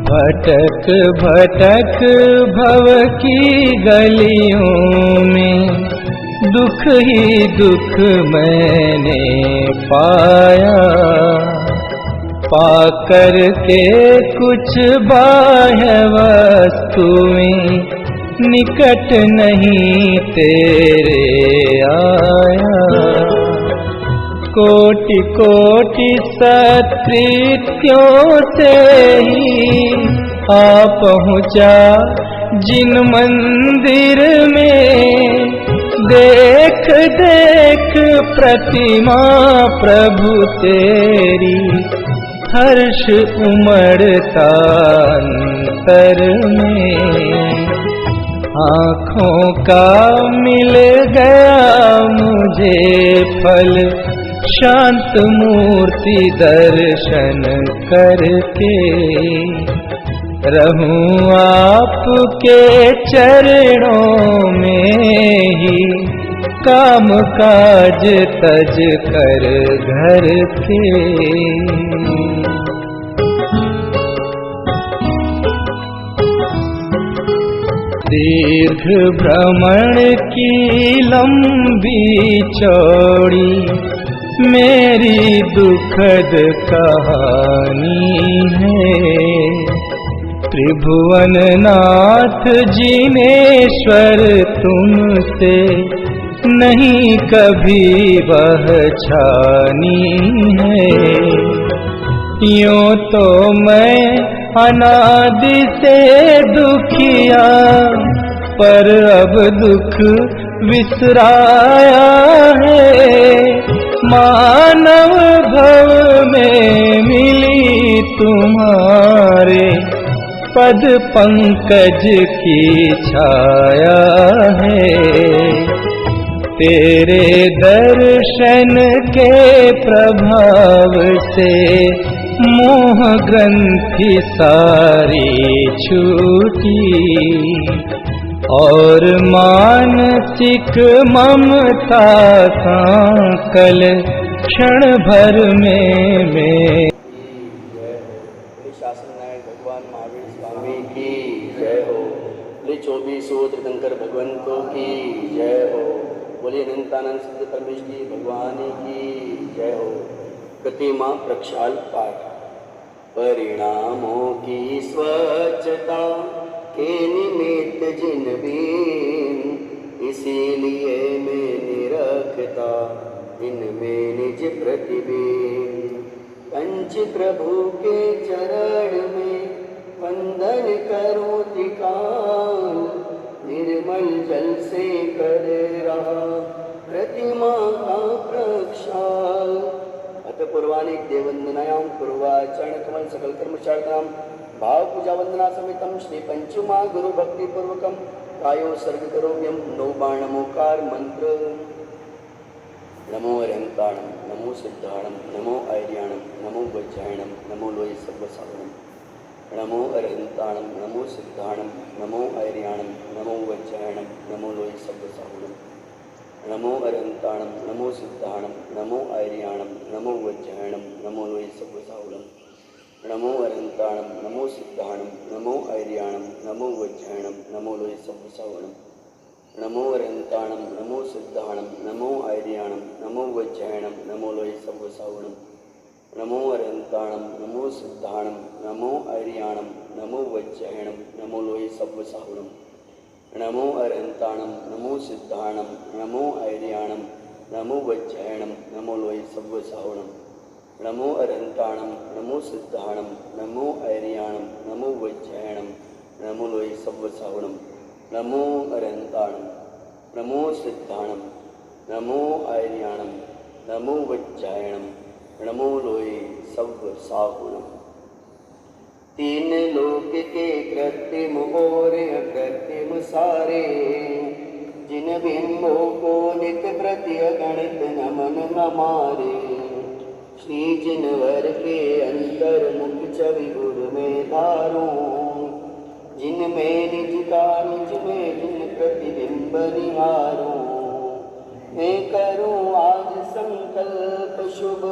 भटक भटक भव की गलियों में दुख ही दुख मैंने पाया। पाकर के कुछ बाह्य वस्तुएं निकट नहीं तेरे आया। कोटि कोटि सत्कृत्यों से ही आ पहुँचा जिन मंदिर में, देख देख प्रतिमा प्रभु तेरी हर्ष उमड़ता अंतर में। आँखों का मिल गया मुझे फल, शांत मूर्ति दर्शन करके। रहूं आपके चरणों में ही, काम काज तज कर घर के। दीर्घ भ्रमण की लंबी चौड़ी मेरी दुखद कहानी है। त्रिभुवन नाथ जिनेश्वर तुमसे नहीं कभी वह छानी है। यूं तो मैं अनादि से दुखिया, पर अब दुख विसराया है। मानव भव में मिली तुम्हारे पद पंकज की छाया है। तेरे दर्शन के प्रभाव से मोह ग्रंथि सारी छूटी, और मानसिक ममता सांकल क्षण भर में शासन नायक भगवान महावीर स्वामी की जय हो। बोले 24 तीर्थंकर भगवंतों की जय हो। बोलिए अनंतानंद सिद्ध परमेश जी भगवान की जय हो। प्रतिमा प्रक्षाल पाठ। परिणामों की स्वच्छता के निमित्त जिन बीन, इसीलिए मैंने रखता इनमें निज प्रतिबिंब। पंच प्रभु के चरण में वंदन करो तिकान, निर्मल जल से कर रहा प्रतिमा का प्रक्षाल। अथ पूर्वाणिक देववंदनायां पूर्वाचरण कमल सकल कर्मचारिणां भाव पूजा वंदना समेतम श्री पंचमा गुरु भक्ति पूर्वकम कायो सर्ग करोम्यम। नौ बाण नमोकार मंत्र। नमो अरहंताणम, नमो सिद्धाणम, नमो ऐर्याणम, नमो वज्रायणम, नमो लोय सर्वसाधनम। नमो अरहंताणम, नमो सिद्धाणम, नमो ऐर्याणम, नमो वज्रायणम, नमो लोय सर्वसाधनम। नमो अरहंताणम, नमो सिद्धाणम, नमो ऐर्याणम, नमो वज्रायणम, नमो लोय सर्वसाधनम। नमो अरहंताणम, नमो सिद्धाणम, नमो ऐर्याणम, नमो वज्रायणम, नमो लोय सर्वसाधनम। नमो अरहंताणम, नमो सिद्धाणम, नमो ऐर्याणम, नमो वज्रायणम, नमो लोय सर्वसाधनम। नमो अरहंताणम, नमो सिद्धाणम, नमो ऐर्याणम, नमो वज्रायणम, नमो लोय सर्वसाधनम। नमो अरहंताणम, नमो सिद्धाणम, नमो ऐर्याणम, नमो वज्रायणम, नमो लोय सर्वसाधनम। नमो अरहंताणम, नमो सिद्धाणम, नमो ऐर्याणम, नमो वज्रायणम, नमो लोय सर्वसाधनम। नमो अरहंताणम, नमो सिद्धाणम, नमो ऐर्याणम, नमो वज्रायणम, नमो लोय सर्वसाधनम। तीन लोक के कृत्रिम और अकृत्रिम सारे, जिन बिंबों को नित प्रति अगणित नमन हमारे। श्री जिनवर के अंतर मुख छवि गुरु में धारूं, जिनमें निज का निज में जिन प्रतिबिंब निहारूं। मैं करूं आज संकल्प शुभ,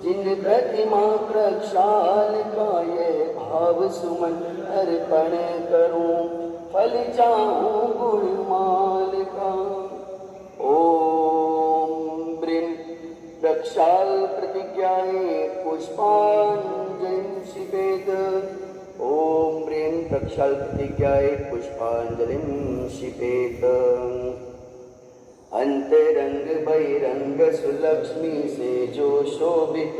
जिन प्रतिमा प्रक्षाल का ये भाव भाव सुमन अर्पण करूं, फल चाहूं गुणमाल का। ओम ब्रीं प्रक्षाल प्रतिज्ञाये पुष्पांजलि शिपेत। ओम ब्रीं प्रक्षाल प्रतिज्ञाये पुष्पांजलि शिपेत। अंतरंग बहिरंग सुलक्ष्मी से जो शोभित,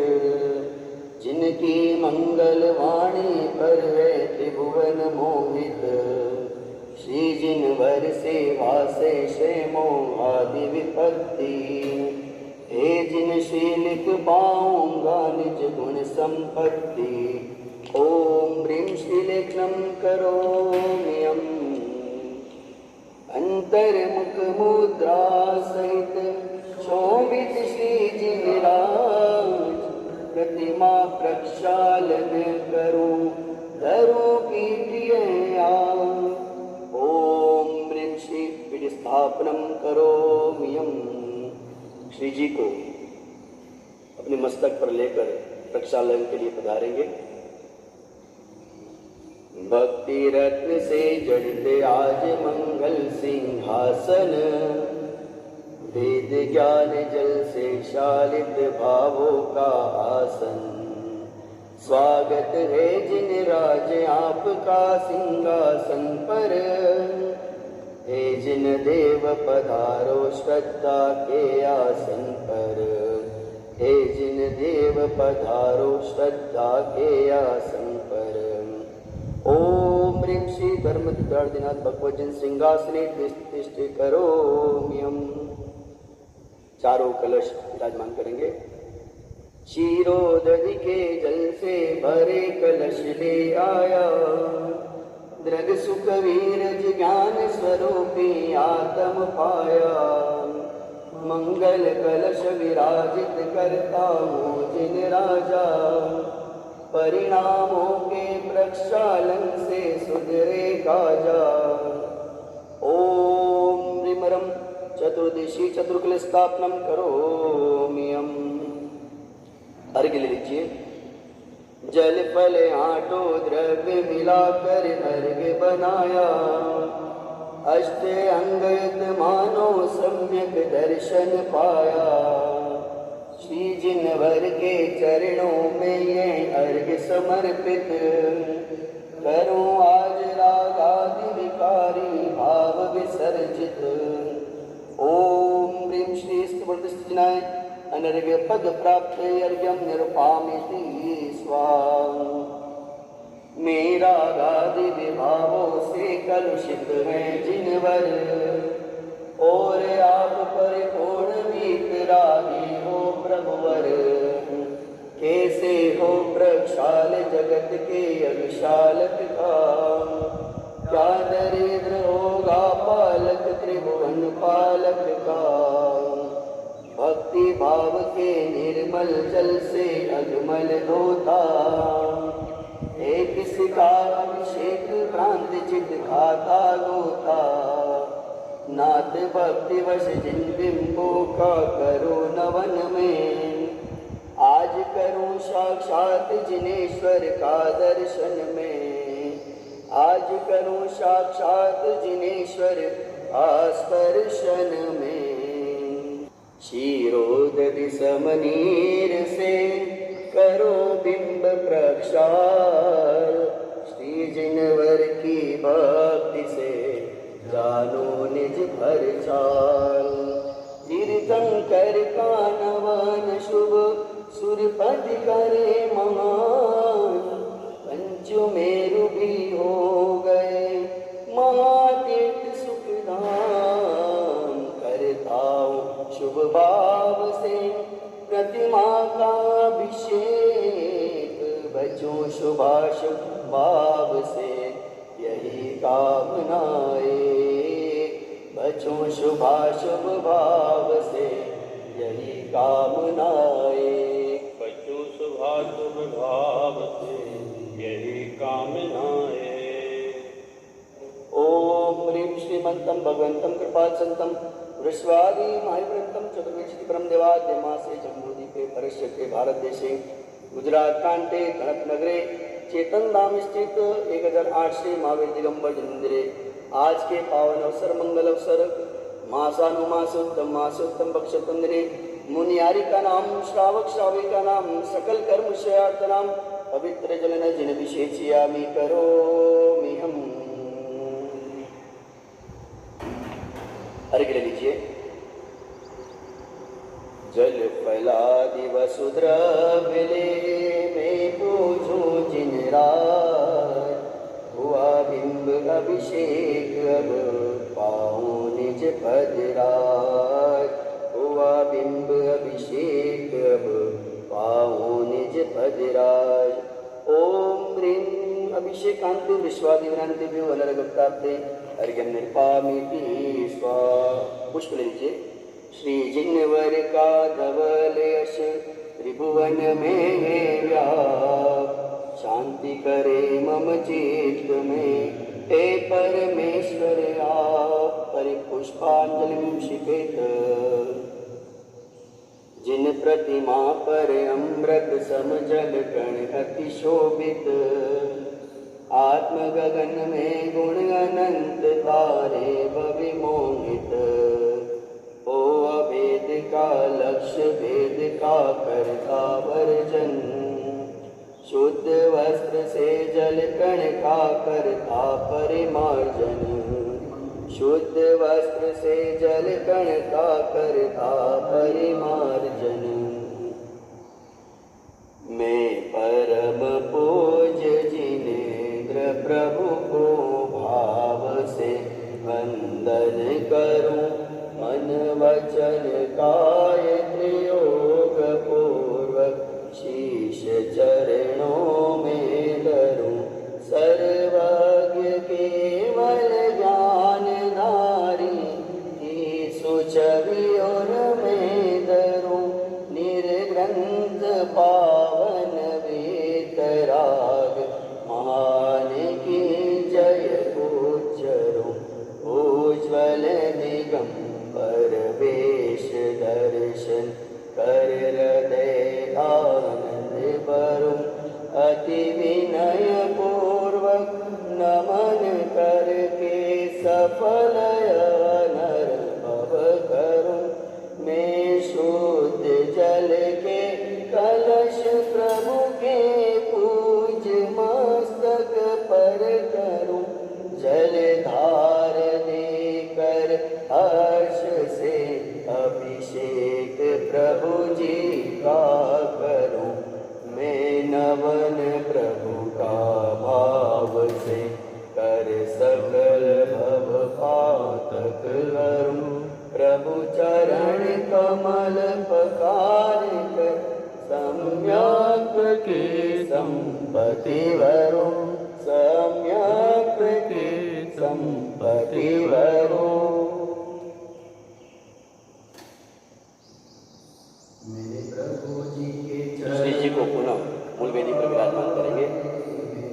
जिनकी मंगल वाणी पर है त्रिभुवन मोहित। श्री जिनवर सेवा से क्षेमो आदि विपत्ति, हे जिन शीलिक पाऊंगा निज गुण संपत्ति। ओम ब्रीं श्रीलेखनम करोम्यहम्। अंतर्मुख मुद्रा सहित शोभित श्री जिनराज, प्रतिमा प्रक्षालन करूं धरूं कीर्तिय आन। ओम ब्रीं श्री पीठ स्थापनम करोम्यहम्। श्री जी को अपने मस्तक पर लेकर प्रक्षालन के लिए पधारेंगे। भक्ति रत्न से जड़ते आज मंगल सिंहासन, वेद ज्ञान जल से शालित भावों का आसन। स्वागत है जिन राज आपका सिंहासन पर, हे जिन देव पधारो श्रद्धा के आसन पर। हे जिन देव पधारो श्रद्धा के आसन पर। ओम ह्रीं श्री धर्मदिनाथ भगवजन सिंहासने तिष्ठ करोम्यहम्। चारों कलश विराजमान करेंगे। क्षीरोदधि के जल से भरे कलश ले आया, दृग सुख वीरज ज्ञान स्वरूपी आत्म पाया। मंगल कलश विराजित करता हूँ जिन राजा, परिणामों के प्रक्षालन से सुधरे काजा। ओम ह्रीं चतुर्दशी चतुर्कल स्थापनम करोम्यहम्। अर्घ्य ले लीजिए। जल फल आटो द्रव्य मिलाकर अर्घ्य बनाया, अष्ट अंगयुत मानो सम्यक दर्शन पाया। श्री जिनवर के चरणों में ये अर्घ्य समर्पित, करूं आज रागादि विकारी भाव विसर्जित। ओम ह्रीं श्री स्तुवर्तिष्ठिनाय अनर्घ्य पद प्राप्त अर्घ्यम निरुपामिति स्वाहा। मेरा रागादि विभावों से कलुषित है जिनवर, और आप परिपूर्ण वीतरागी हो प्रभुवर। कैसे हो प्रक्षाल जगत के अभिशालक का, क्या दरिद्र होगा पालक त्रिभुवन पालक का। भक्ति भाव के निर्मल जल से अगमल होता, एक सिका अभिषेक भ्रांत चित खाता गोता। नाथ भक्ति वश जिन बिंबों का करो नवन में, आज करूं साक्षात जिनेश्वर का दर्शन में। आज करूं साक्षात जिनेश्वर आस्पर्शन में। क्षीरोदधि समनीर से करो बिंब प्रक्षाल, श्री जिनवर की भक्ति से जानो निज भर चाल। तीर्थंकर का नवन शुभ सुरपद करे महान, पंचमेरु भी हो गए महातीर्थ सुखधाम। करता हूँ शुभ भाव से प्रतिमा का अभिषेक, बचो शुभाशुभ भाव से यही कामनाए। बचो शुभाशुभ भाव से यही कामनाए। बचो शुभाशुभ भाव से यही कामनाए। ओम ह्रीं श्रीमन्तं भगवन्तं कृपासन्तं वृष्वादी महावृत्तं चतुर्विंशति ब्रह्मदेवाद्य मासे जम्बूद्वीपे परश्यते भारत देशे गुजरात प्रान्ते कनक नगरे चेतन धाम स्थित 1008 महावीर दिगंबर जैन मंदिर आज के पावन अवसर मंगल अवसर मासानुमासोत्तम पक्षतंद्रे मुनियारी का नाम श्रावक श्राविका नाम सकल कर्म शयार्थ नाम पवित्र जलन जिन विशेषयामी करो हम। अर्घ्य लीजिए। जल फलादि वसुद्रव्यले में पूजो जिन राय हुआ बिंब अभिषेक अब पाओ निज पद राय हुआ बिंब अभिषेक अब पाओ निज पद राय। ओम ह्रीं अभिषेकांति विश्वादिव्रांतिभ्यो वनरगप्ताब्दे अर्घ्यं निर्पामीति स्वाहा। पुष्प लीजिए। श्री जिनवर का धवल यश त्रिभुवन में व्याप शांति करे मम चित्त में हे परमेश्वर आप। परिपुष्पांजलिं क्षिपेत। जिन प्रतिमा पर अमृत सम जल कण अति शोभित आत्म गगन में गुण अनंत तारे विमोहित ओ अभेद का लक्ष्य भेद का करता वर्जन शुद्ध वस्त्र से जल कण का करता परिमार्जन शुद्ध वस्त्र से जल कण का करता परिमार्जन। मैं परम पूज्य जिनेन्द्र प्रभु को भाव से वंदन करूं मन वचन काय योग पूर्वक शीश चरणों में धरूं सर्वज्ञ केवल ज्ञान नारी की सुछवियों में धरूं निर्ग्रंथ पावन वेतराग महान की जय उच्चरूं उज्ज्वल दिगंबर वेश दर्शन कर हृदय आनंद भरूं अति विनय पूर्वक नमन करके सफल नर भव करूं। मैं शुद्ध जल के कलश प्रभु के पूज मस्तक पर करूं जल धार देकर हर्ष से अभिषेक प्रभु जी का करूं। मैं नवन प्रभु का भाव से कर सकल भव पातक करूं प्रभु चरण कमल पकार कर सम्यक के संपत्ति वरूं सम्यक के संपत्ति वरूं। श्री जी को पुनः मूल वेदी पर विराजमान करेंगे।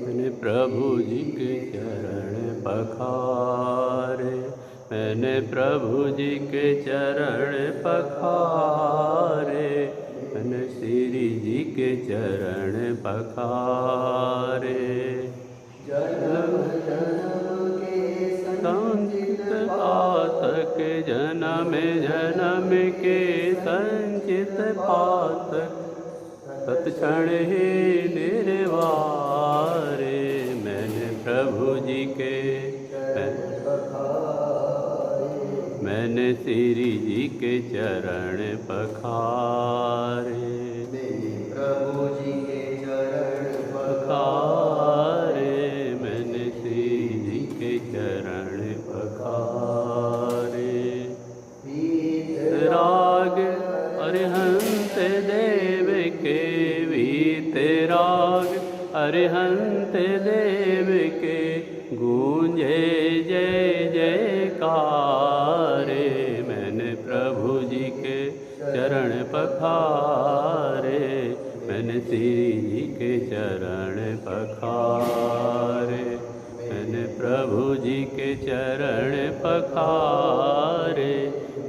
मैंने प्रभु जी के चरण पखारे मैंने प्रभु जी के चरण पखारे मैंने श्री जी के चरण पखारे जन्म जन्म के संचित पातक जन्म जन्म के संचित पातक तत्क्षण ही निर्वारे मैंने प्रभु जी के मैंने श्री जी के चरण पखारे प्रभु जी के चरण पखारे मैंने श्री जी के चरण पखारे राग अरिहंत देव के वीत राग अरिहंत देव के गूंजे जय जयकारे मैंने प्रभु जी के चरण पखारे मैंने श्री जी के चरण पखारे मैंने प्रभु जी के चरण पखारे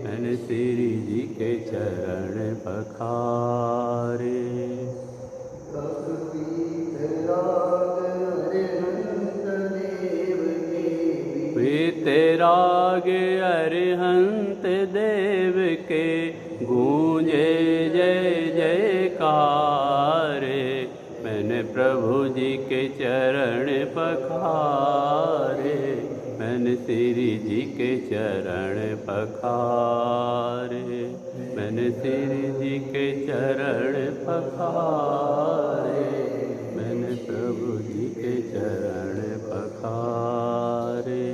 मैंने श्री जी के चरण पखारे राग राग अरिहंत देव के गूंजे जय जयकारे। मैंने प्रभु जी के चरण पखारे, मैंने श्री जी के चरण पखारे, मैंने श्री जी के चरण पखारे, मैंने प्रभु जी के चरण पखारे।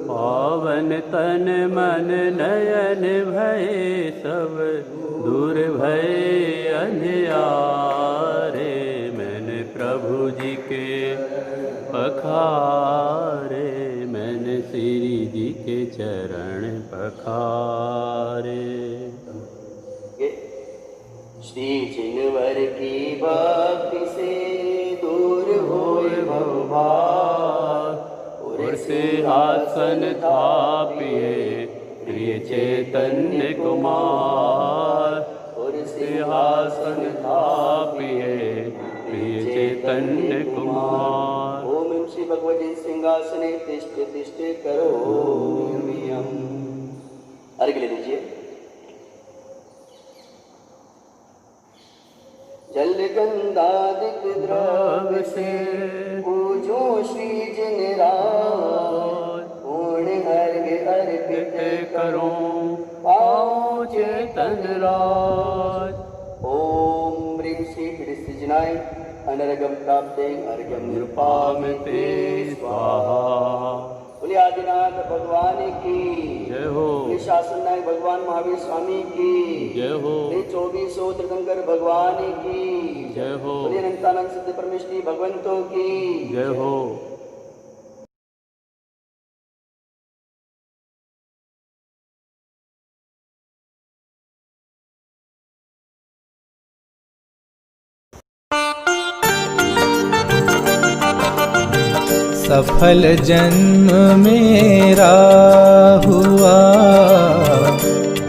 पावन तन मन नयन भय सब, दूर भय अंधियारे। मैंने प्रभु जी के पखारे, मैंने श्री जी के चरण पखारे। श्री जिनवर की भक्ति से दूर होए भवभार, और सिंहासन थापिए प्रिय चैतन्य कुमार, और सिंहासन थापिए प्रिय चैतन्य कुमार। ओम श्री भगवती सिंहासने तिष्ठ तिष्ठ करो अर्घ ले लीजिए। जल गंगादिक द्रव्य से पूजो श्री जिनराज, पूर्ण अर्घ अर्पित करो पाओ चेतन राज। ओम ह्रीं श्री हृदय अनर्घम प्राप्ते अर्घ्यम निरुपामते स्वाहा। बोलिए आदिनाथ भगवान की जय हो, शासन नायक भगवान महावीर स्वामी की जय हो, 2400 तीर्थंकर भगवान की जय हो, बोलिए अनंतानंद सिद्ध परमेश्वरी भगवंतों की जय हो। सफल जन्म मेरा हुआ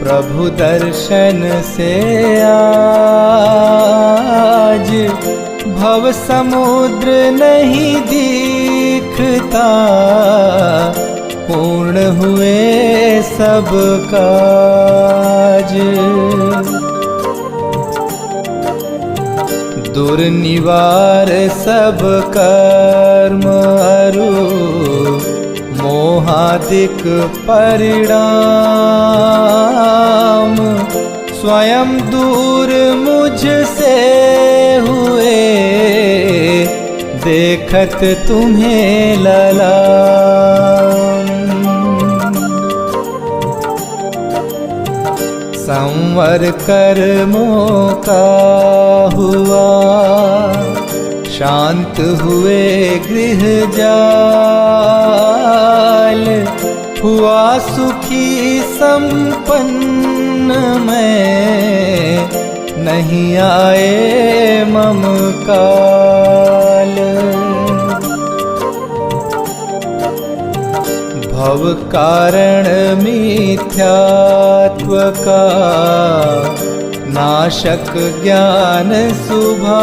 प्रभु दर्शन से आज। भव समुद्र नहीं दिखता, पूर्ण हुए सब काज। दुर्निवार सब कर्म अरु, मोहादिक परिणाम। स्वयं दूर मुझसे हुए, देखत तुम्हें ललाम। संवर कर्मों का हुआ, शांत हुए गृह जाल। हुआ सुखी संपन्न मैं, नहीं आए मम काल। भव कारण मिथ्यात्व का, नाशक ज्ञान सुभानु।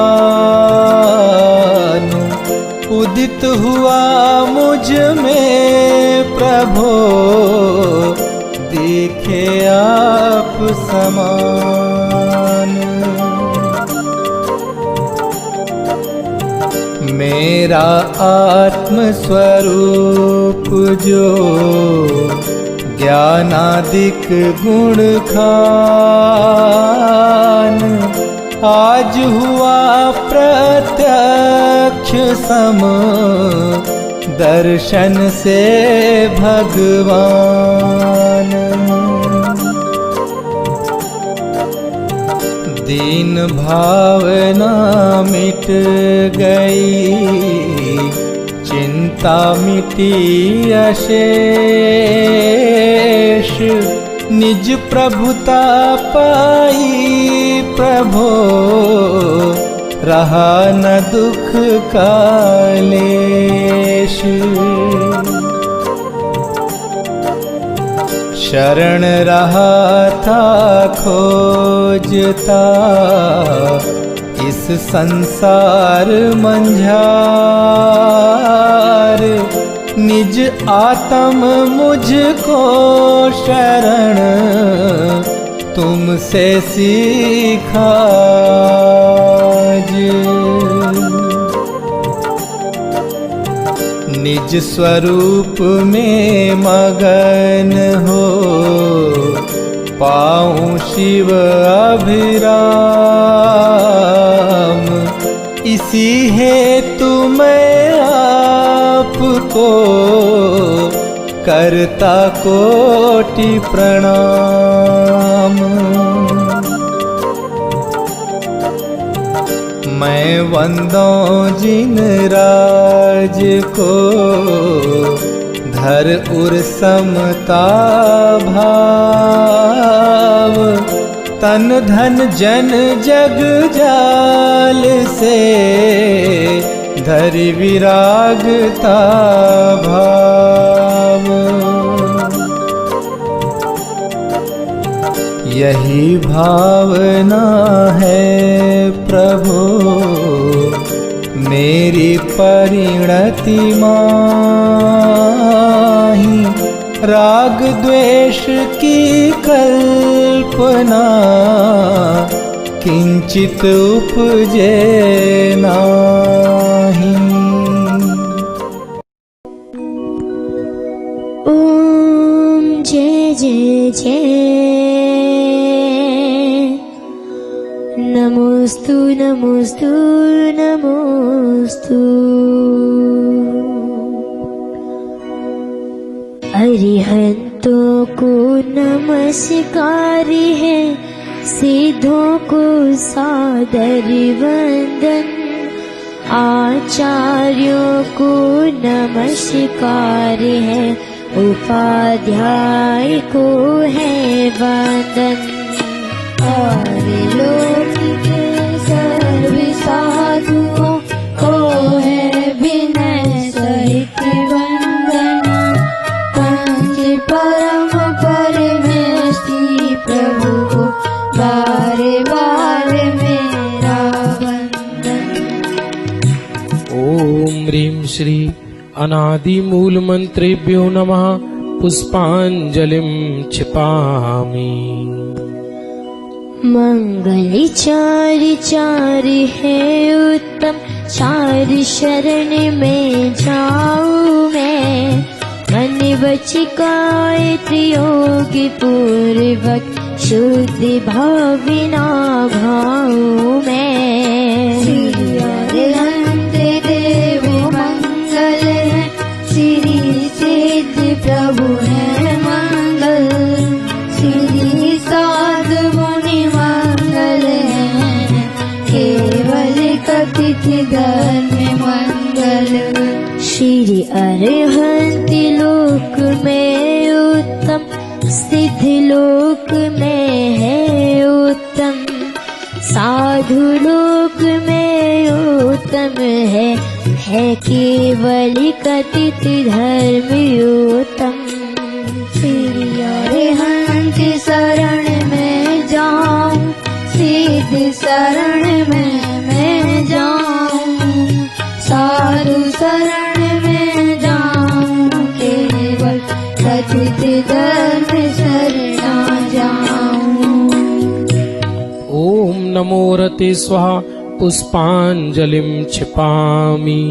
उदित हुआ मुझ में प्रभो, देखे आप समान। मेरा आत्म स्वरूप जो, ज्ञानादिक गुण खान। आज हुआ प्रत्यक्ष सम, दर्शन से भगवान। दीन भावना मिट गई, चिंता मिटी अशेष। निज प्रभुता पाई प्रभो, रहा न दुख कालेश। शरण रहा था खोजता, इस इस संसार मंझार, निज आत्म मुझको शरण तुमसे सीखा। निज स्वरूप में मगन हो, पाऊं शिव अभिराम। इसी हेतु मैं आपको करता कोटि प्रणाम। मैं वंदों जिन राज को, धर उर समता भाव। तन धन जन जग जाल से, धरि विरागता भाव। यही भावना है प्रभु मेरी परिणति माही। राग द्वेष की कल्पना किंचित उपजे नाही। ओम जय जय जय, नमोस्तु नमोस्तु नमोस्तु। अरिहंतों को नमस्कार है, सिद्धों को सादर वंदन। आचार्यों को नमस्कार है, उपाध्याय को है वंदन। और लौकिक सर्व साधुओं को है विनय सहित वंदना। पंच परम परमेष्टि प्रभु को बारे बारे मेरा वंदन। ओम ह्रीं श्री अनादि मूल मंत्रेभ्यो नमः। पुष्पांजलिं क्षिपामि। मंगल चार चार है उत्तम, चार शरण में जाऊं मैं। मन वचि काय त्रियोगी पूर्वक, शुद्धि भाविना भाऊं मैं। श्री देव मंगल है, श्री सिद्ध प्रभु है मंगल। श्री साधु मुनि मंगल है, केवल कथित धर्म मंगल। श्री अरहंत लोक में उत्तम, सिद्ध लोक में है उत्तम। साधु लोक में उत्तम है केवल कथित धर्म उत्तम। श्री अरहंत शरण में जाऊं, सिद्ध शरण में मैं जाऊं। साधु शरण में जाऊं, केवल कथित धर्म शरणा जाऊं। ओम नमो रते स्वाहा। पुष्पांजलिं क्षिपामि।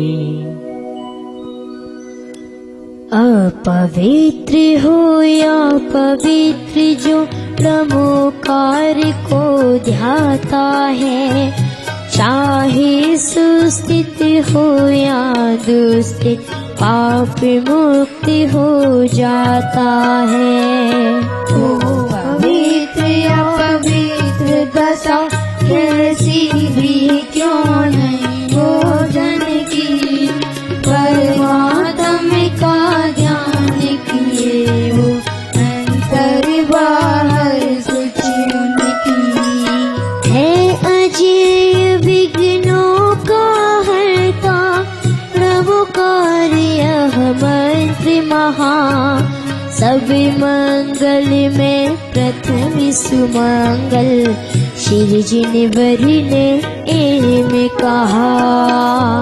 अपवित्र हो या पवित्र जो नमोकार को ध्याता है, चाहे सुस्थित हो या दुस्थित पाप मुक्त हो जाता है। ओ पवित्र या पवित्र दशा कैसी भी क्यों नहीं भोजन की, परमात्मा का ध्यान किए वो अंतर बाहर सूची उनकी है। अजय विघ्नों का हरता प्रभु कार्य मंत्र महा। सब मंगल में प्रथम सुमंगल, श्री जिन वरने में कहा।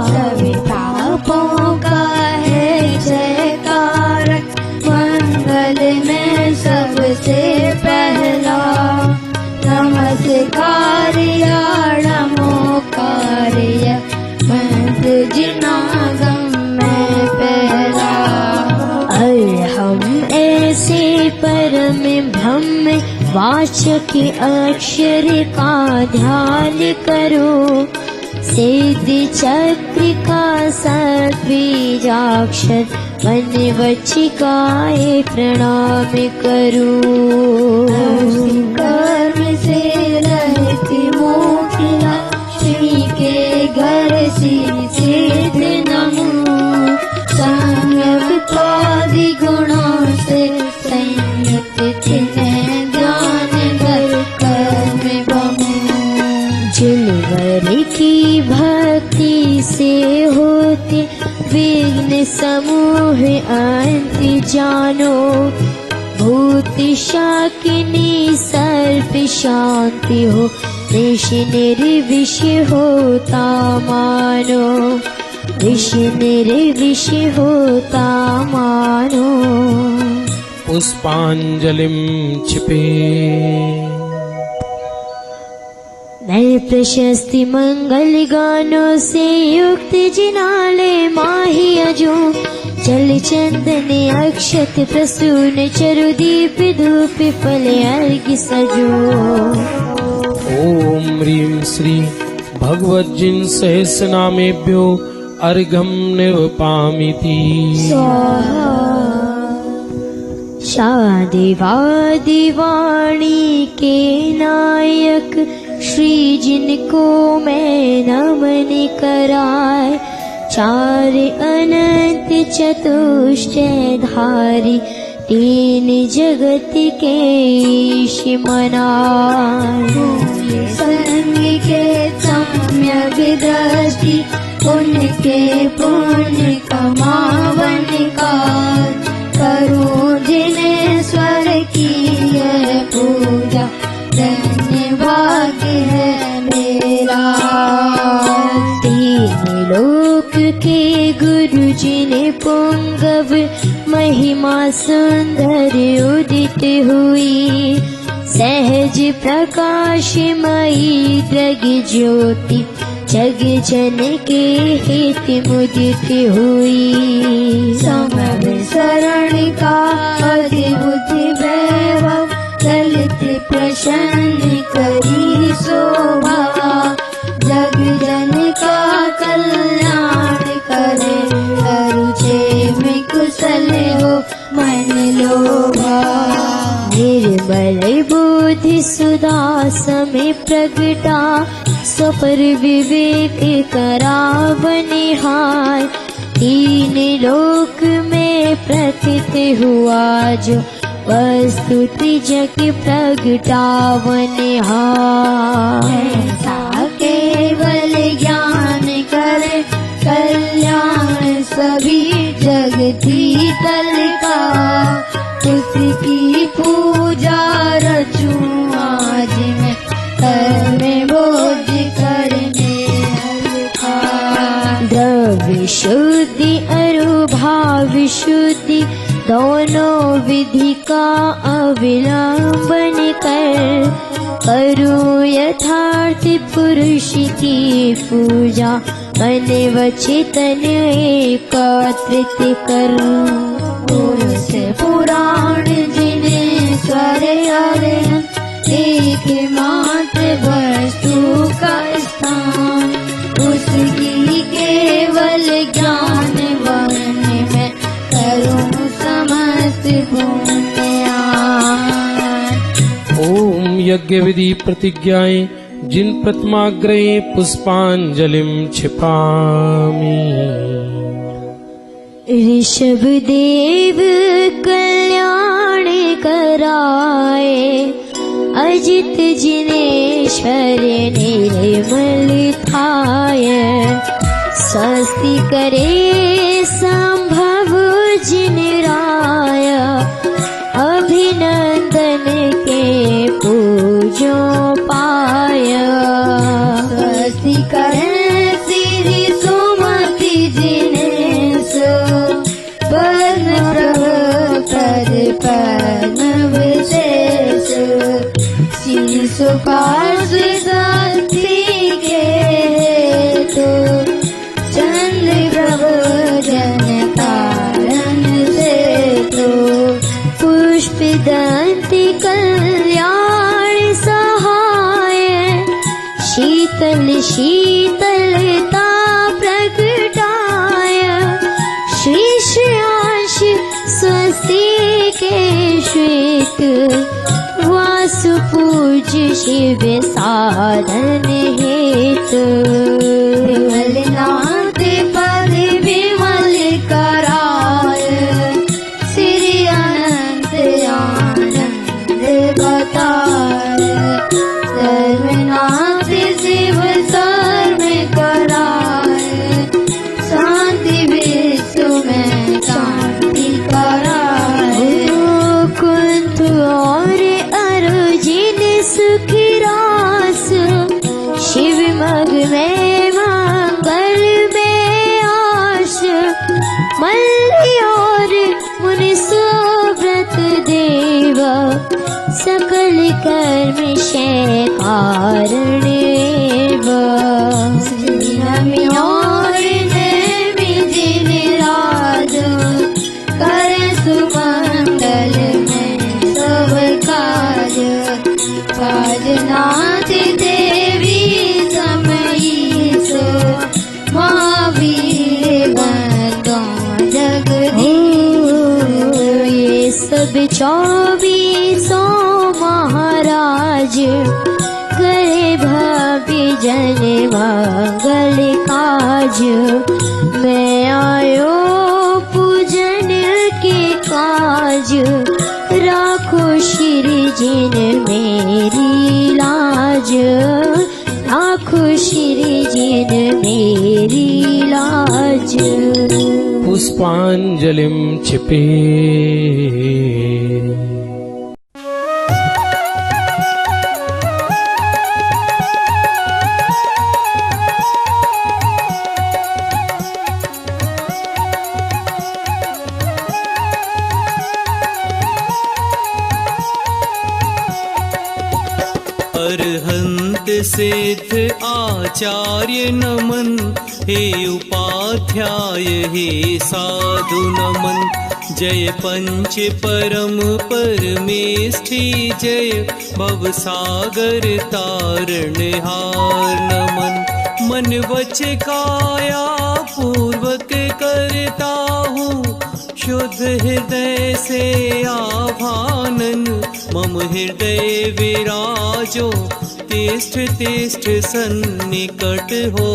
सभी तापों का है जयकार, मंगल में सबसे पहला नमस्कार नमोकार्य मंत्र जिनागम में पहला। हम ऐसे परम ब्रह्म वाचक अक्षर का ध्यान करो, सिद्धि चक्र का सद्बीजाक्षर मन वचिकाए प्रणाम करो। कर्म से रहती मोखिला, श्री के घर सिद्ध नमो। संयमादि गुणों से संयुक्त जिन्हें ज्ञान घर कर्म बमो। जिनवर की भक्ति से होते विघ्न समूह अंत जानो। भूत शाकिनी सर्प शांति हो, ऋष निर्विष होता मानो। ऋष निर्विष होता मानो। पुष्पांजलिम छिपे। नए प्रशस्ति मंगल गानों से युक्त जिनाले माही अजो। जल चंदन अक्षत प्रसून चरुदीप धूप फल अर्घ्य सजो। ओम ह्रीं श्री भगवज्जिन सहस्रनामेभ्यो अर्घ्यं निवपामिति। स्वाहा। शादिवादि वाणी के नायक श्री जिनको मैं नमन कराए। चार अनंत चतुष्टय धारी, तीन जगत के ईश मनाए। संग के सम्यक दृष्टि, उनके पुण्य कमावन का। करूं जिन्हें स्वर की यह पूजा, धन्य भाग्य है मेरा। तीन लोक के गुरु जिन्हें पुंगव महिमा सुंदर उदित हुई। सहज प्रकाशमयी दृग ज्योति, जग जन के हित मुदित हुई। समर शरण का अद्भुत वैभव, ललित प्रसन्न करी शोभा। जग जन का कल्याण करे, अरुचे में कुशल हो मन लोभा। निर्मल बुद्धि सुधा समय प्रगटा, स्वपर विवेक करावनिहार। तीन लोक में प्रतीत हुआ जो, वस्तुति जग प्रगटावनिहार। ऐसा केवल ज्ञान करे, कल्याण सभी जगती तल का। उसकी पूजा रचूं आज मैं, कर में बोझ करने हल्का। द्रव्य शुद्धि अरुभाव शुद्धि, दोनों विधि का अविलंबन कर। करूं यथार्थ पुरुष की पूजा, मन वचितन एकत्रित करूं। पुरुष पुराण जिन्हें स्वर अरहं, एक मात्र वस्तु का स्थान। उसकी केवल ज्ञान वर्ण में, करूं समस्त पुण्यान। ओम यज्ञ विधि प्रतिज्ञाएं जिन प्रथमाग्रहे पुष्पांजलिम छिपामि। ऋषभ देव कल्याण कराए, अजित जिनेश्वर निर्मल थाय। स्वस्ति करे संभव जिन राय, अभिनंदन के पूजो पाय। वसीकरण श्री सुमति जिनेश पद्म प्रभु पद पद्म विशेष श्री सुपार्श शक्ति के तो चंद्र प्रभु जन कारण से तो पुष्प दंती कल्याण सहाय शीतल शीतलता प्रगटाय श्रीश्याश स्वस्ति के श्वेत वासु पूज्य शिव साधन हेतु विमलनाथ पद विमल कराय श्री अनंत आनंद बताय सर्वनाथ शिव सर्व कराय शांति विश्व में शांति कराय कुंत और अर्जुन सुखी रास शिव मग में मंगल में आश मल्ल और मुनि सुव्रत देव सकल कर्म से कारण श्री और नेमि जिन राज कर सुमंगल में सब काज काजनाथ देवी समईसो महावीर बंदों जगदीश ये सब 24 महाराज करे भव्य जन मंगल काज मैं आयो पूजन के काज राखो श्री जिन मेरी लाज राखो श्री जिन मेरी लाज पुष्पांजलिं क्षिपे अरहंत सिद्ध आचार्य नमन हे उपाध्याय हे साधु नमन जय पंच परम परमेष्ठी जय भवसागर तारणहार नमन मन वच काया पूर्वक करता हूँ शुद्ध हृदय से आभानन मम हृदय विराजो तिष्ठ तिष्ठ सन्निकट हो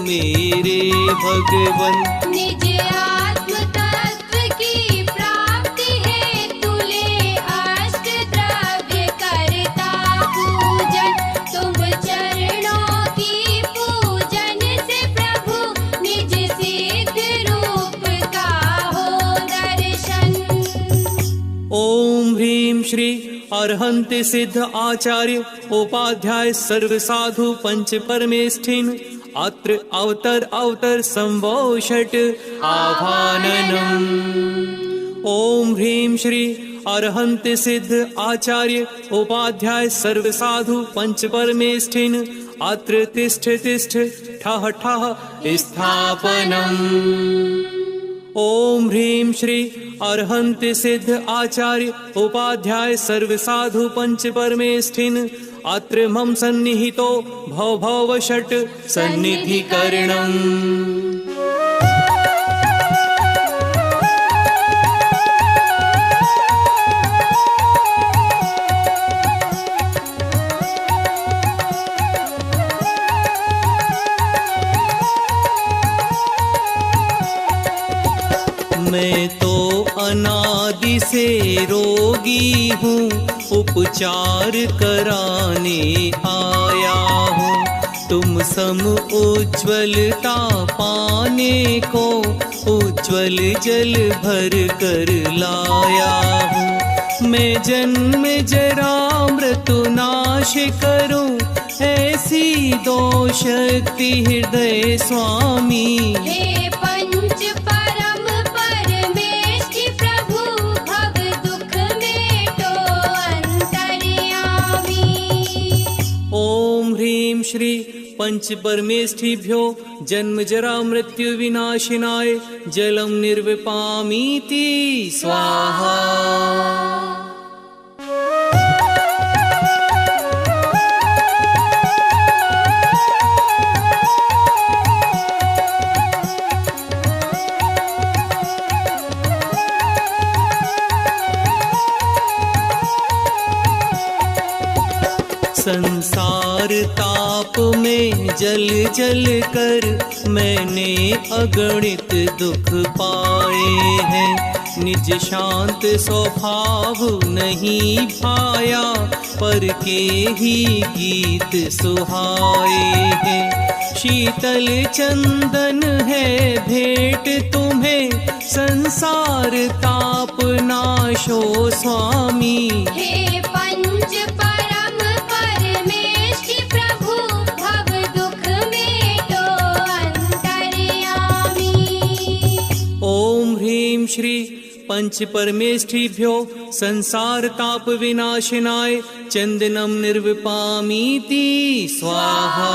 मेरे भगवन निज आत्म तत्व की प्राप्ति है तुले अष्ट द्रव्य करता पूजन तुम चरणों की पूजन से प्रभु निज सिद्ध रूप का हो दर्शन। ओम ह्रीं श्री अरहंत सिद्ध आचार्य उपाध्याय सर्व साधु पंच परमेष्ठिन अत्र अवतर संभव षट आभाननम्। ओम ह्रीं श्री अरहंत सिद्ध आचार्य उपाध्याय सर्व साधु पंच परमेष्ठिन अत्र तिष्ठ तिष्ठ ठः ठः स्थापनम्। ओम ह्रीं श्री अरहंत सिद्ध आचार्य उपाध्याय सर्व साधु पंच परमेष्ठिन अत्र मम सन्निहितो भव भव षट् सन्निधिकरणम्। मैं तो अनादि से रोगी हूँ उपचार कराने आया हूँ तुम सम उज्ज्वलता पाने को उज्ज्वल जल भर कर लाया हूँ मैं जन्म जरा मृत्यु नाश करूँ ऐसी दो शक्ति हृदय स्वामी। हे पंच परम परमेष्ठि प्रभु भव दुख मेटो अंतर्यामी। ओम ह्रीं श्री पंच परमेष्ठिभ्यो जन्म जरा मृत्यु विनाशिनाय जलम निर्विपामीति स्वाहा। संसार ताप में जल जल कर मैंने अगणित दुख पाए हैं। निज शांत स्वभाव नहीं भाया पर के ही गीत सुहाए हैं। शीतल चंदन है भेंट तुम्हें संसार ताप नाशो स्वामी। हे पंच परम परमेष्ठि प्रभु भव दुख मेटो अंतर्यामी। ओम ह्रीं श्री पंच परमेष्ठिभ्यो संसार ताप विनाशिनाय चंदनम निर्विपामीति स्वाहा।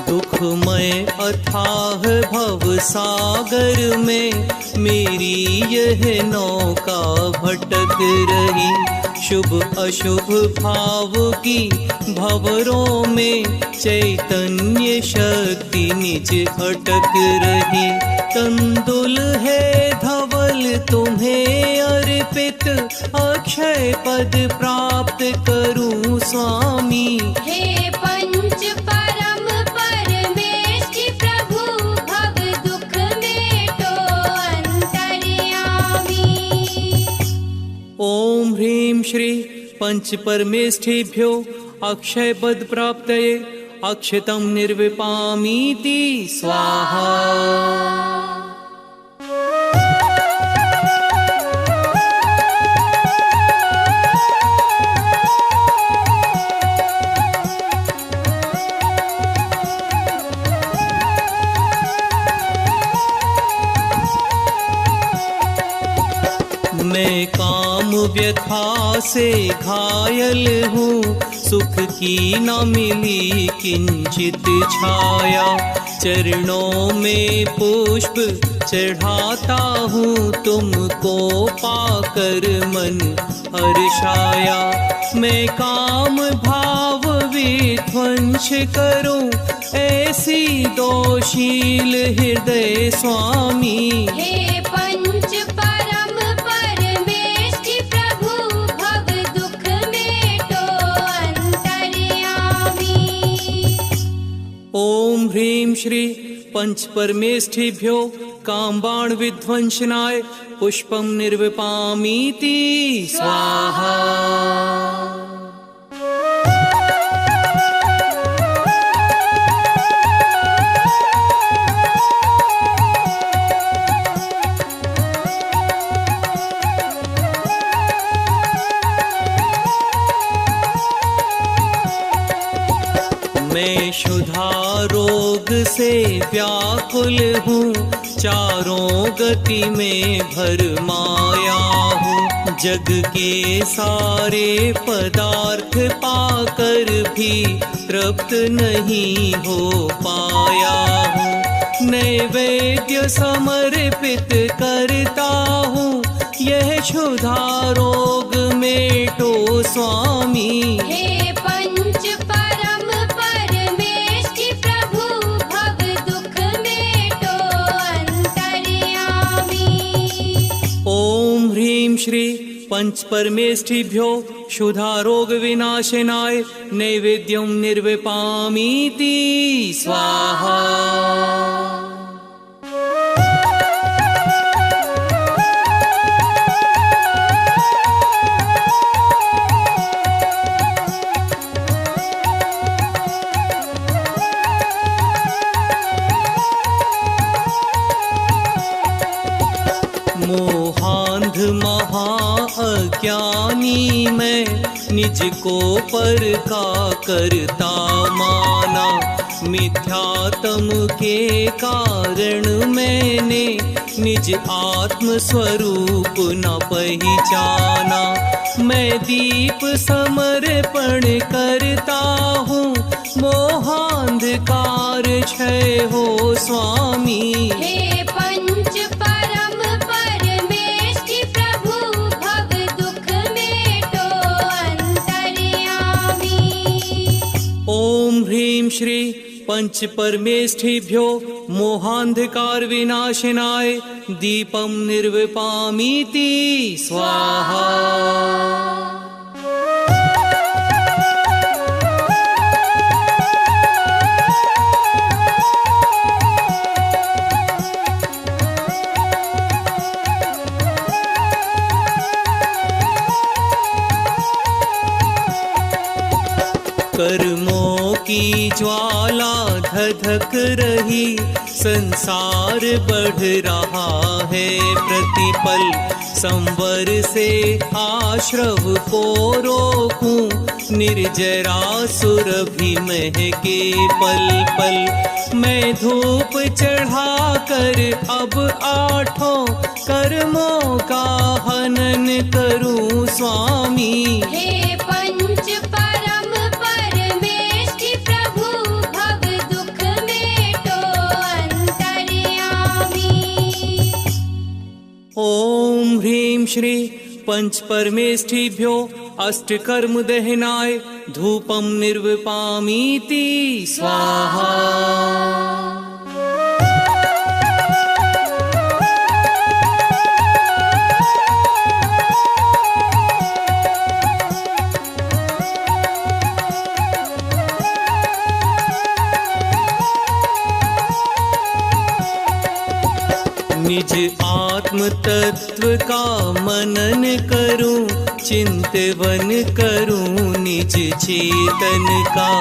दुखमय अथाह भव सागर में मेरी यह नौका भटक रही। शुभ अशुभ भाव की भंवरों में चैतन्य शक्ति निज अटक रही। तंदुल है धवल तुम्हें अर्पित अक्षय पद प्राप्त करूं स्वामी। हे पंच परम परमेष्ठि प्रभु भव दुख मेटो अंतर्यामी। ओम ह्रीं श्री पंच परमेष्ठिभ्यो अक्षय पद प्राप्तये अक्षतम निर्विपामीति स्वाहा। मैं काम व्यथा से घायल हूँ सुख की न मिली किंचित छाया। चरणों में पुष्प चढ़ाता हूँ तुमको पाकर मन हर्षाया। मैं काम भाव विध्वंस करूँ ऐसी दोशील हृदय स्वामी। हे पंच परम परमेष्ठि प्रभु भव दुख मेटो अंतर्यामी। ओम ह्रीं श्री पंच परमेष्ठिभ्यो कामबाण विध्वंसनाय पुष्पम निर्विपामीति स्वाहा। मैं क्षुधा रोग से व्याकुल हूँ चारों गति में भरमाया हूँ। जग के सारे पदार्थ पाकर भी तृप्त नहीं हो पाया हूँ। नैवेद्य समर्पित करता हूँ यह क्षुधा रोग मेटो स्वामी। हे पंच परम परमेष्ठि प्रभु भव दुख मेटो अंतर्यामी। ओम ह्रीं श्री पंच परमेष्ठिभ्यो क्षुधा रोग विनाशनाय नैवेद्यम निर्विपामीति स्वाहा। मुझको पर का करता माना। मिथ्यात्म के कारण मैंने निज आत्म स्वरूप न पहचाना। मैं दीप समर्पण करता हूँ, मोहांधकार क्षय हो स्वामी। हे पंच परम परमेष्टि प्रभु, भव दुख मेटो अंतर्यामी। ओम ह्रीं श्री पंच परमेष्ठिभ्यो मोहांधकार विनाशनाय दीपम निर्विपामीति स्वाहा। कर्मों की ज्वाला धधक रही, संसार बढ़ रहा है प्रतिपल। संवर से आश्रव को रोकूं, निर्जरा सुरभि महके पल पल। मैं धूप चढ़ा कर अब आठों कर्मों का हनन करूं स्वामी। हे पंच परम परमेष्टि प्रभु, भव दुख मेटो अंतर्यामी। ओम ह्रीं श्री पंच परमेष्ठिभ्यो अष्टकर्म दहनाय धूपम निर्विपामीति स्वाहा। निज आत्म तत्व का मनन करूं, चिंतवन करूं निज चेतन का।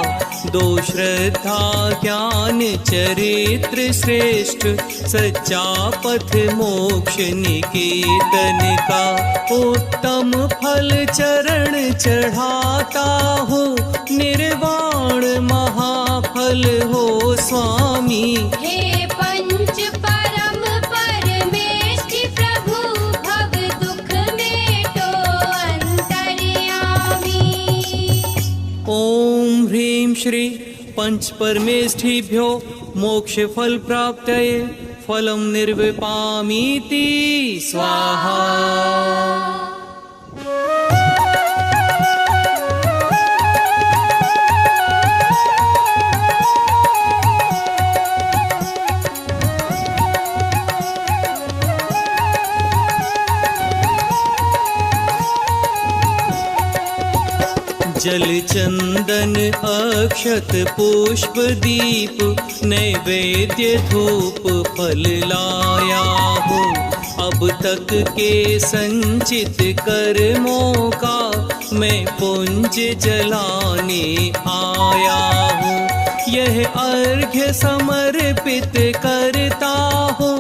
दो श्रद्धा ज्ञान चरित्र श्रेष्ठ, सच्चा पथ मोक्ष निकेतन का। उत्तम फल चरण चढ़ाता हूँ, निर्वाण महाफल हो स्वामी। हे पंच परम परमेष्टि प्रभु, भव दुख मेटो अंतर्यामी। ओम ह्रीं श्री पंच परमेष्ठिभ्यो मोक्ष फल प्राप्तये फलम निर्विपामीति स्वाहा। जल चंदन अक्षत पुष्प दीप, नैवेद्य धूप फल लाया हूँ। अब तक के संचित कर्मों का मैं पुंज जलाने आया हूँ। यह अर्घ्य समर्पित करता हूँ,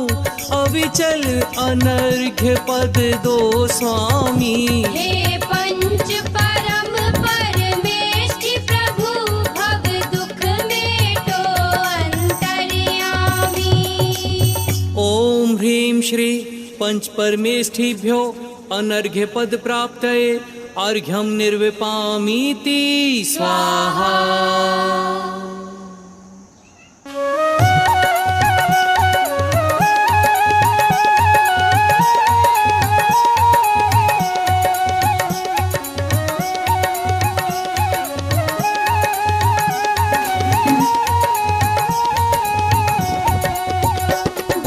अविचल अनर्घ्य पद दो स्वामी। हे पंच परम परमेष्टि प्रभु, भव दुख मेटो अंतर्यामी। ओम ह्रीं श्री पंच परमेष्ठिभ्यो अनर्घ्य पद प्राप्तये अर्घ्यम निर्विपामीति स्वाहा।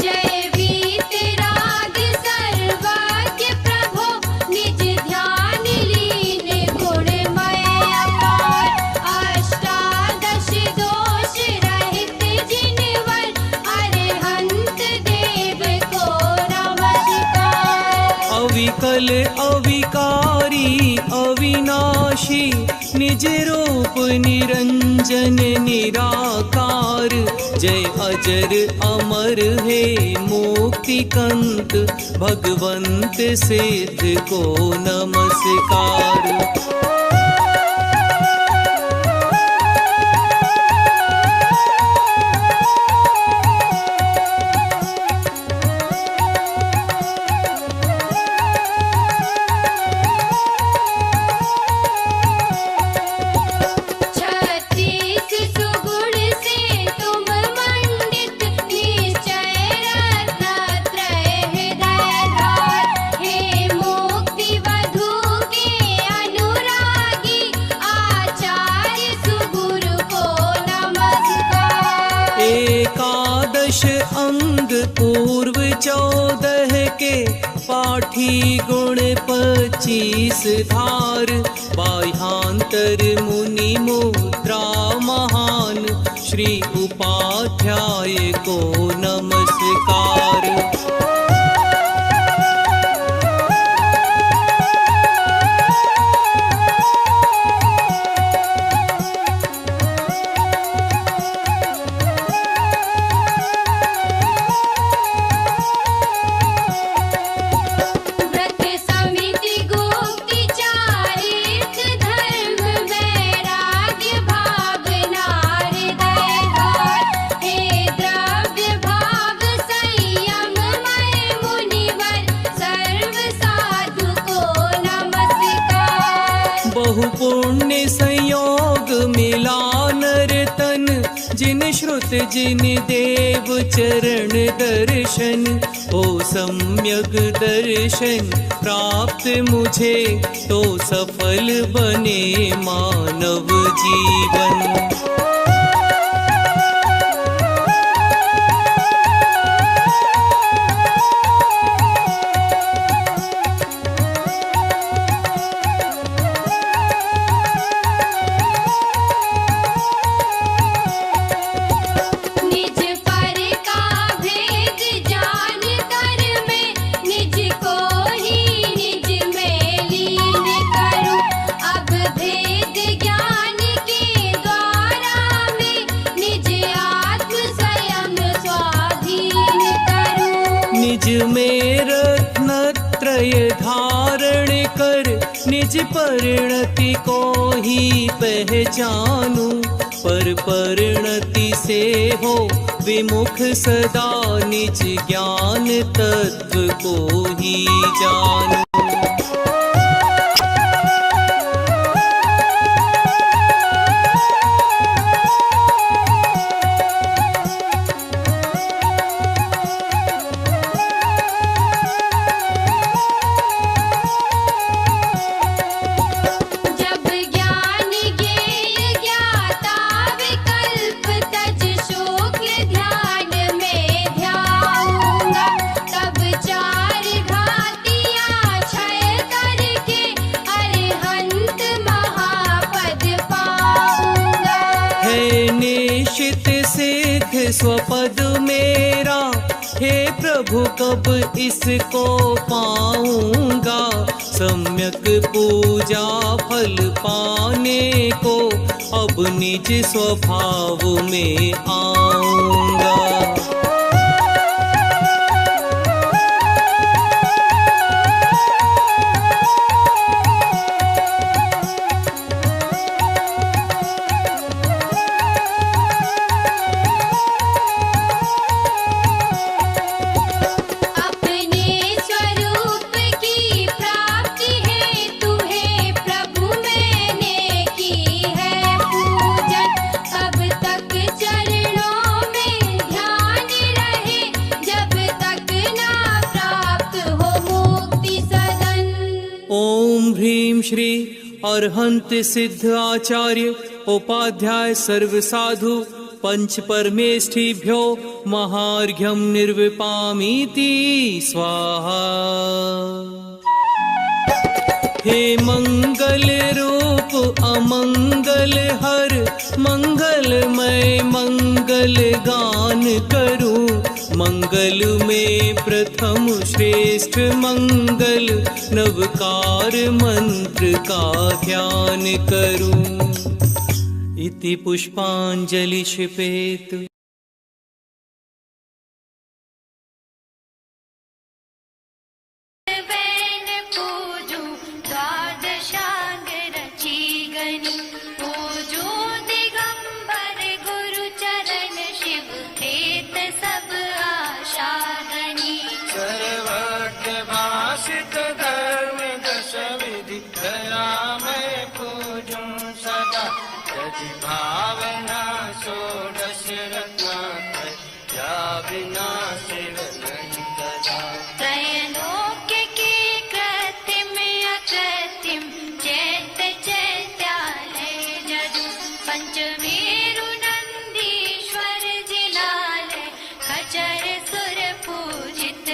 जय वीतराग सर्वाज्ञ प्रभो, निज ध्यान लीन गुणमय अपार। अष्टादश दोष रहित जिनवर, अरहंत देव को नमस्कार। अविकल अविकारी अविनाशी, निज रूप निरंजन निराकार। जय अजर अमर हे मुक्तिकंत, भगवंत सिद्ध को नमस्कार। 14 के पाठी गुण 25 धार, बाह्यांतर मुनि मुद्रा महान, श्री उपाध्याय को नमस्कार। व्रत समिति गुप्ति चारित्र धर्म वैराग्य भावना हृदय घाट, हे द्रव्य भाव संयम मय मुनिवर सर्व साधु को नमस्कार। बहु पुण्य संयोग मिला नर तन, जिन श्रुत जिन देव चरण दर्शन, हो सम्यक दर्शन प्राप्त मुझे, तो सफल बने मानव जीवन। निज पर का भेद जान कर मैं, निज को ही निज में लीन करूं। अब भेद ज्ञान के द्वारा मैं, निज आत्म स्वयं स्वाधीन करूं। निज में रत्नत्रय धारण कर, निज परिणति को ही पहचानूं। पर परिणति से हो विमुख सदा, निज ज्ञान तत्व को ही जानूं। जब ज्ञान ज्ञेय ज्ञाता विकल्प तज शुक्ल ध्यान में ध्याऊंगा, तब चार घातियाँ क्षय करके अरिहंत महापद पाऊंगा। है निश्चित सिद्ध स्वपद मेरा, हे प्रभु कब इसको पाऊंगा। सम्यक पूजा फल पाने को, अब निज स्वभाव में आऊंगा। अपने स्वरूप की प्राप्ति हेतु हे प्रभु मैंने की है पूजन। कब तक चरणों में ध्यान रहे, जब तक ना प्राप्त हो मुक्ति सदन। ओम ह्रीं श्री अर्हंत सिद्ध आचार्य उपाध्याय सर्व साधु पंच परमेष्ठिभ्यो महार्घ्यं निर्विपामीति स्वाहा। हे मंगल रूप अमंगल हर, मंगलमय मंगल गान करूं। मंगल में प्रथम श्रेष्ठ मंगल, नवकार मंत्र का ध्यान करूं। इति पुष्पांजलि क्षिपेत। वैन पूजू द्वादशांग रची गणी, पूजू दिगंबर गुरु चरण शिव खेत सब आशा गणी। सर्वज्ञ भाषित धर्म दश विधि, दयामय पूजूं सदा। यदि भावना षोडश रत्नात्रय, या बिना शिव नहीं कदा। त्रैलोक्य के कृत्रिम अकृत्रिम, चैत्य चैत्यालय जदु। पंचमेरु नंदीश्वर जिलालय, खचर सुर पूजित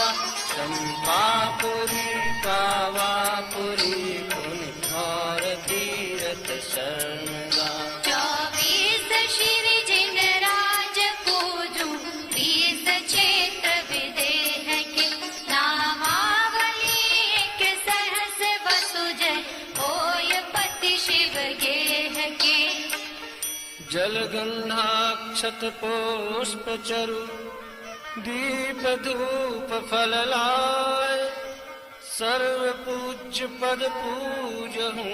सदा चंपापुरी पावापुरी पुन और तीरथ शरणगा 24 श्री जिन राज पूजू 20 क्षेत्र विदेह के नामावली एक सहस वसु जय होय पति शिव गेह के जलगंधाक्षत पुष्प चरु दीप धूप फल लाय सर्व पूज्य पद पूजहूँ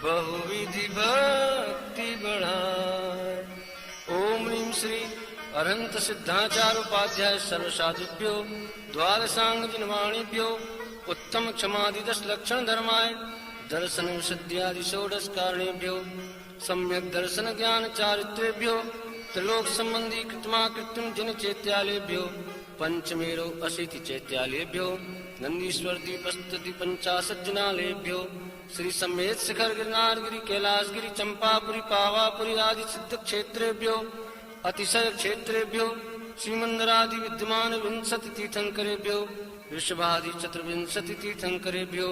बहुविधि भक्ति बढ़ाय। ओम ह्रीं श्री अरहंत सिद्धाचार्य उपाध्याय सर्व साधुभ्यो द्वादशांग जिनवाणीभ्यो उत्तम क्षमादि 10 लक्षण धर्माय दर्शन विशुद्ध्यादि षोडश कारणेभ्यो सम्यक दर्शन ज्ञान चारित्रेभ्यो त्रिलोक संबंधी कृत्मा कृत्रिम जिन चैत्यालयभ्यो पंचमेरो अशीति चैत्यालयभ्यो नंदीश्वर दीपस्तुति 50 जिनालयभ्यो श्री समेत शिखर गिरनार गिरी कैलाश गिरी चंपापुरी पावापुरी आदि सिद्ध क्षेत्रेभ्यो अतिशय क्षेत्रेभ्यो श्रीमंदरादि विद्यमान 20 तीर्थंकरेभ्यो ऋषभादि 24 तीर्थंकरेभ्यो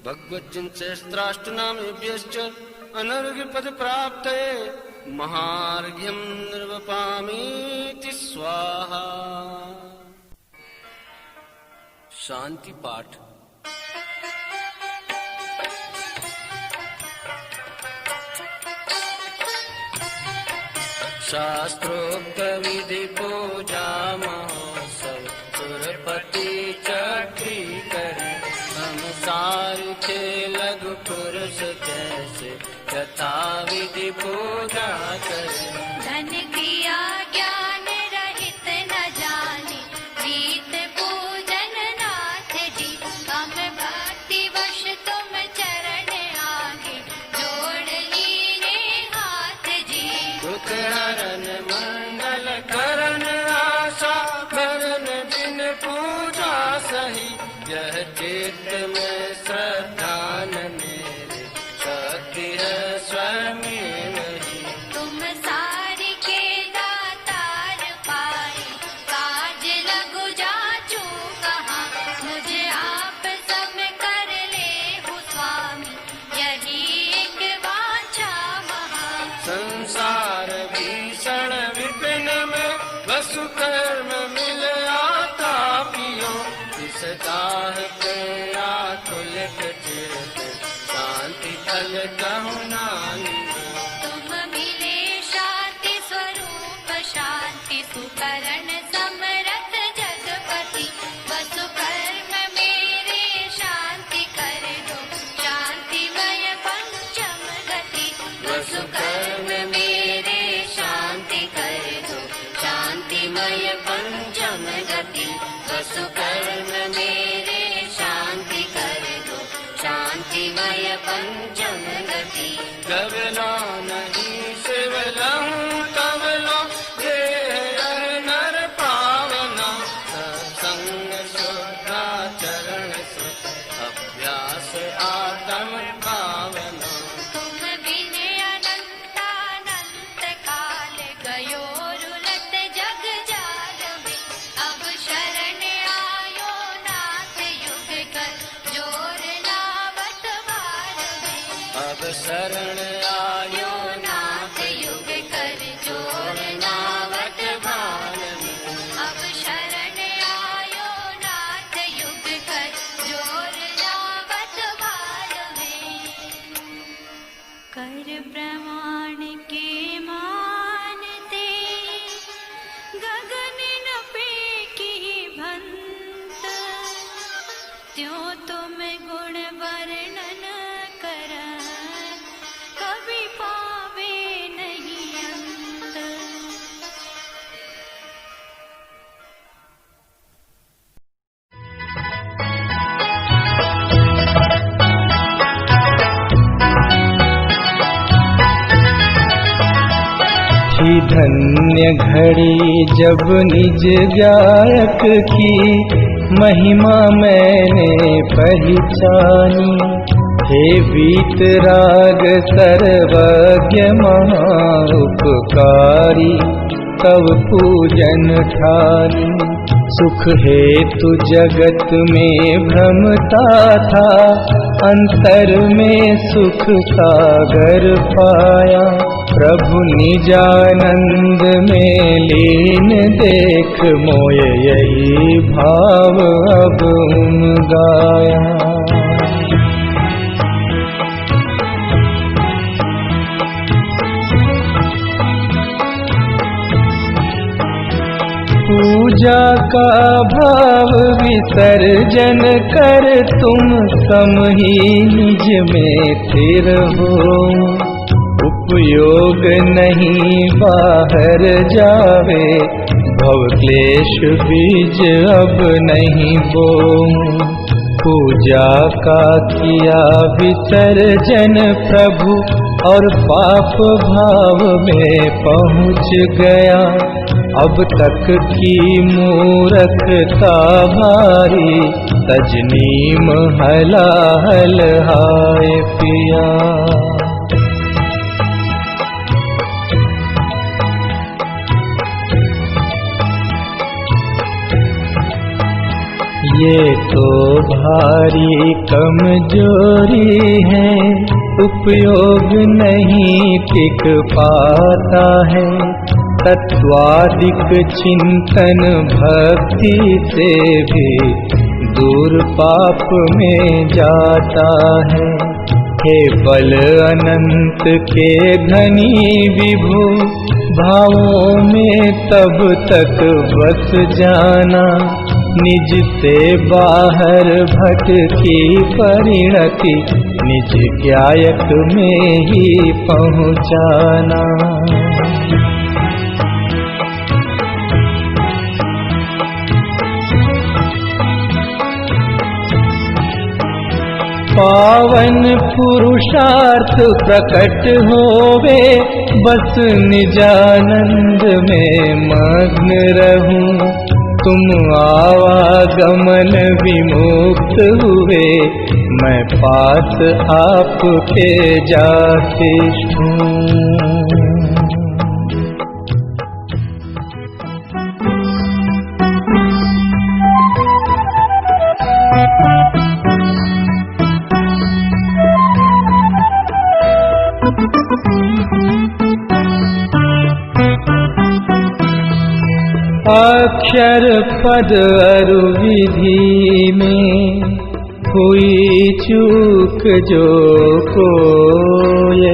भगवज्जन सहस्त्राष्टनामेभ्यश्च अनर्घ्य पद प्राप्तये महार्घ्यं निर्वपामीति स्वाहा। शांति पाठ। शास्त्रोक्त विधि पूजा महोत्सव सुरपति चक्री करे संसार के लघु पुरुष जैसे यथा विधि पूजा करे। धन क्रिया ज्ञान रहित न जाने रीत पूजन नाथ जी कम भक्ति वश तुम चरण आगे जोड़ लीने हाथ जी। दुख हरण मंगल करण आशा करण बिन पूजा सही यह चित्त में श्रद्धा न मेरे शक्ति है स्वयं नहीं। तुम सारी के दातार पाए काज लगु जाचू कहाँ मुझे आप सब कर ले हो स्वामी यही एक वाचा महा। संसार भीषण विपिन में वसु कर्म मिल आता पियो इस दाह के आकुल चित शांति फल कहूँ नानी। तुम मिले शांति स्वरूप शांति सुकरण समरथ जगपति वसु कर्म मेरे शांति कर दो शांतिमय पंचम गति। वसु कर्म मेरे शांति कर दो शांतिमय पंचम गति। वसु कर्म मेरे शांति कर दो शांतिमय पंचम गति। गवलो नहीं शिवलहूँ तवलो ये नर पावना सत्संग शुद्धा चरण सुख अभ्यास आत्म पावना। तुम बिन अनंतानंत काल गयो रुलत जग जाल में अब शरण आयो नाथ युग कर जोर लावत बाल में। अब शरण आयो नाथ युग कर जोर लावत बाल में। अब शरण आयो नाथ युग कर जोर लावत बाल में। कर प्रमाण के मानते गगन न पेखी भंत त्यों तुम गुण वर्णन कर कभी पावे नहीं अंत। थी धन्य घड़ी जब निज गायक की महिमा मैंने पहचानी। हे वीतराग सर्वज्ञ महा उपकारी तब पूजन ठानी। सुख हेतु जगत में भ्रमता था, अंतर में सुख सागर पाया। प्रभु निजानंद में लीन देख मोय यही भाव अब गाया। पूजा का भाव विसर्जन कर तुम सम ही निज में स्थिर हो। उपयोग नहीं बाहर जावे, भव क्लेश बीज अब नहीं बोऊं। पूजा का किया विसर्जन प्रभु और पाप भाव में पहुँच गया। अब तक की मूर्खता भारी, तजनीम हलाहल हाय पिया। ये तो भारी कमजोरी है, उपयोग नहीं टिक पाता है। तत्वादिक चिंतन भक्ति से भी दूर पाप में जाता है। हे बल अनंत के धनी विभु, भावों में तब तक बस जाना। निज से बाहर भटकी परिणति, निज ज्ञायक में ही पहुँचाना। पावन पुरुषार्थ प्रकट होवे, बस निजानंद में मग्न रहूं। तुम आवागमन विमुक्त हुए, मैं पास आपके जाके हूँ। अक्षर पद अरु विधि में हुई चूक जो कोय,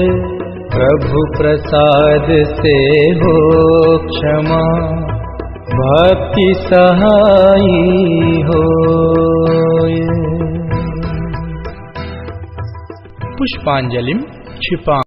प्रभु प्रसाद से हो क्षमा, भक्ति सहाई होय। पुष्पांजलिं क्षिपामि।